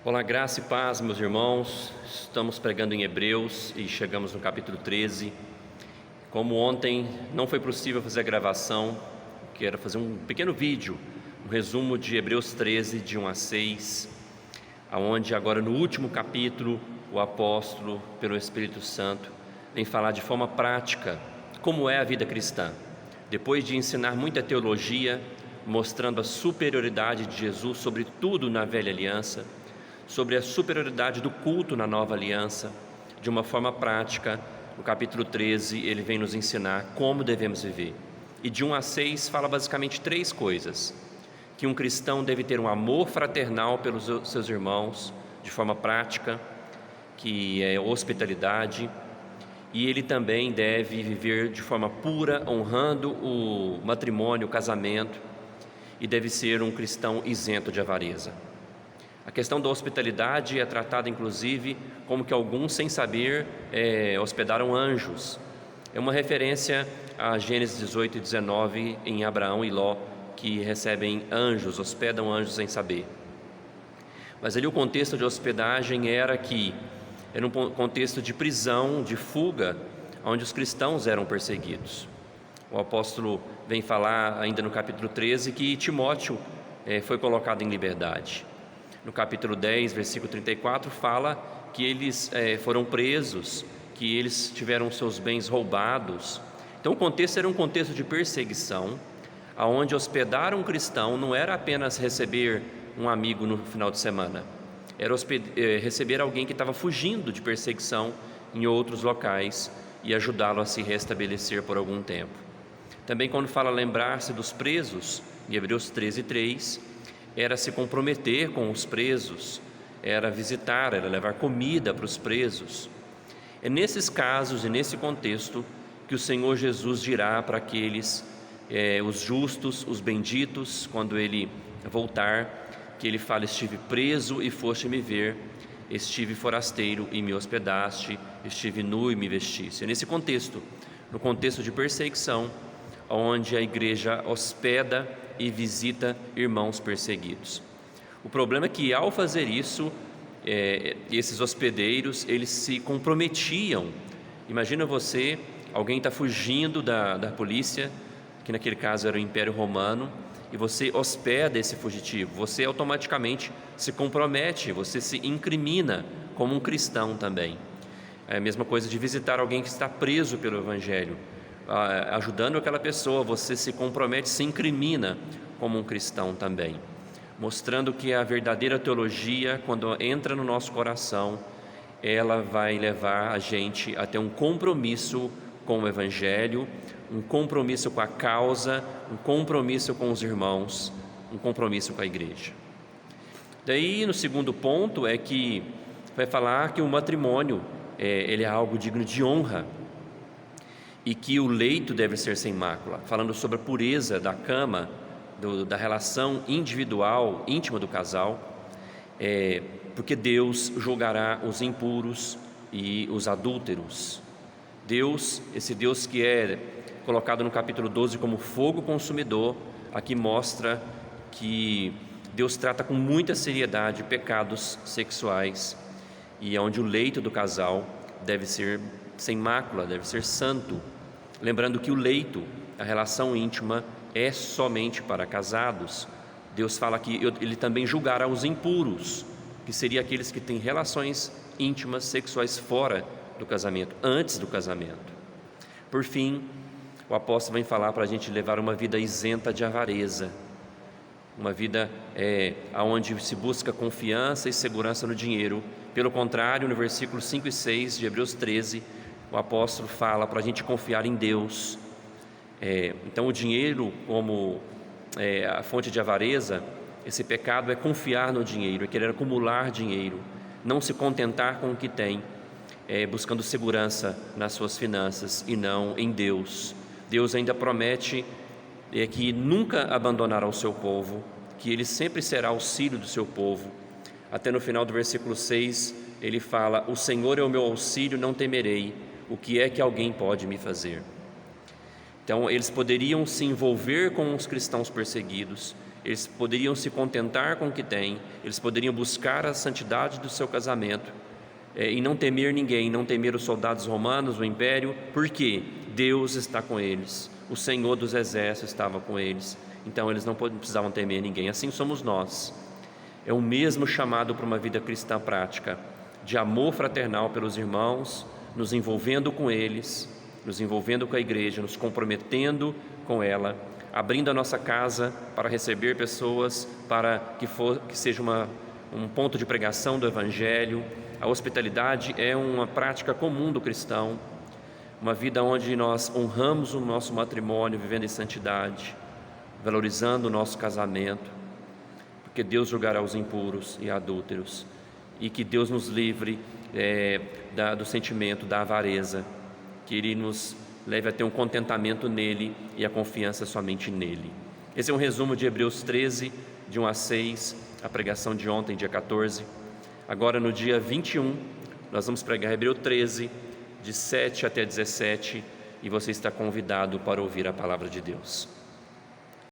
Olá, graça e paz, meus irmãos. Estamos pregando em Hebreus e chegamos no capítulo 13. Como ontem não foi possível fazer a gravação, quero fazer um pequeno vídeo, um resumo de Hebreus 13, de 1 a 6, onde agora no último capítulo o apóstolo, pelo Espírito Santo, vem falar de forma prática como é a vida cristã. Depois de ensinar muita teologia, mostrando a superioridade de Jesus sobre tudo na velha aliança, sobre a superioridade do culto na nova aliança, de uma forma prática, no capítulo 13 ele vem nos ensinar como devemos viver. E de 1 a 6 fala basicamente três coisas: que um cristão deve ter um amor fraternal pelos seus irmãos, de forma prática, que é hospitalidade, e ele também deve viver de forma pura, honrando o matrimônio, o casamento, e deve ser um cristão isento de avareza. A questão da hospitalidade é tratada inclusive como que alguns, sem saber, hospedaram anjos. É uma referência a Gênesis 18 e 19, em Abraão e Ló, que recebem anjos, hospedam anjos sem saber. Mas ali o contexto de hospedagem era um contexto de prisão, de fuga, onde os cristãos eram perseguidos. O apóstolo vem falar ainda no capítulo 13 que Timóteo foi colocado em liberdade. No capítulo 10, versículo 34, fala que eles foram presos, que eles tiveram seus bens roubados. Então o contexto era um contexto de perseguição, onde hospedar um cristão não era apenas receber um amigo no final de semana, era receber alguém que estava fugindo de perseguição em outros locais e ajudá-lo a se restabelecer por algum tempo. Também quando fala lembrar-se dos presos, em Hebreus 13, 3, era se comprometer com os presos, era visitar, era levar comida para os presos. É nesses casos e nesse contexto que o Senhor Jesus dirá para aqueles, os justos, os benditos, quando Ele voltar, que Ele fala: estive preso e foste me ver, estive forasteiro e me hospedaste, estive nu e me vestiste. É nesse contexto, no contexto de perseguição, onde a igreja hospeda e visita irmãos perseguidos. O problema é que, ao fazer isso, esses hospedeiros, eles se comprometiam. Imagina você, alguém está fugindo da polícia, que naquele caso era o Império Romano, e você hospeda esse fugitivo, você automaticamente se compromete, você se incrimina como um cristão também. É a mesma coisa de visitar alguém que está preso pelo Evangelho. Ajudando aquela pessoa, você se compromete, se incrimina como um cristão também, mostrando que a verdadeira teologia, quando entra no nosso coração, ela vai levar a gente a ter um compromisso com o Evangelho, um compromisso com a causa, um compromisso com os irmãos, um compromisso com a igreja. Daí, no segundo ponto, é que vai falar que o matrimônio ele é algo digno de honra, e que o leito deve ser sem mácula, falando sobre a pureza da cama, da relação individual, íntima do casal, porque Deus julgará os impuros e os adúlteros. Deus, esse Deus que é colocado no capítulo 12 como fogo consumidor, aqui mostra que Deus trata com muita seriedade pecados sexuais, e onde o leito do casal deve ser sem mácula, deve ser santo. Lembrando que o leito, a relação íntima, é somente para casados. Deus fala que Ele também julgará os impuros, que seriam aqueles que têm relações íntimas, sexuais fora do casamento, antes do casamento. Por fim, o apóstolo vem falar para a gente levar uma vida isenta de avareza, uma vida onde se busca confiança e segurança no dinheiro. Pelo contrário, no versículo 5 e 6 de Hebreus 13, o apóstolo fala para a gente confiar em Deus. Então o dinheiro como a fonte de avareza, esse pecado é confiar no dinheiro, é querer acumular dinheiro, não se contentar com o que tem, buscando segurança nas suas finanças e não em Deus. Deus ainda promete que nunca abandonará o seu povo, que Ele sempre será auxílio do seu povo. Até no final do versículo 6, ele fala: o Senhor é o meu auxílio, não temerei, o que é que alguém pode me fazer? Então eles poderiam se envolver com os cristãos perseguidos, eles poderiam se contentar com o que têm, eles poderiam buscar a santidade do seu casamento e não temer ninguém, não temer os soldados romanos, o império, porque Deus está com eles, o Senhor dos exércitos estava com eles, então eles não precisavam temer ninguém. Assim somos nós. É o mesmo chamado para uma vida cristã prática, de amor fraternal pelos irmãos, nos envolvendo com eles, nos envolvendo com a igreja, nos comprometendo com ela, abrindo a nossa casa para receber pessoas, para que seja um ponto de pregação do Evangelho. A hospitalidade é uma prática comum do cristão, uma vida onde nós honramos o nosso matrimônio, vivendo em santidade, valorizando o nosso casamento, porque Deus julgará os impuros e adúlteros, e que Deus nos livre do sentimento da avareza, que Ele nos leve a ter um contentamento nele e a confiança somente nele. Esse é um resumo de Hebreus 13, de 1 a 6, a pregação de ontem, dia 14. Agora, no dia 21, nós vamos pregar Hebreus 13, de 7 até 17, e você está convidado para ouvir a palavra de Deus.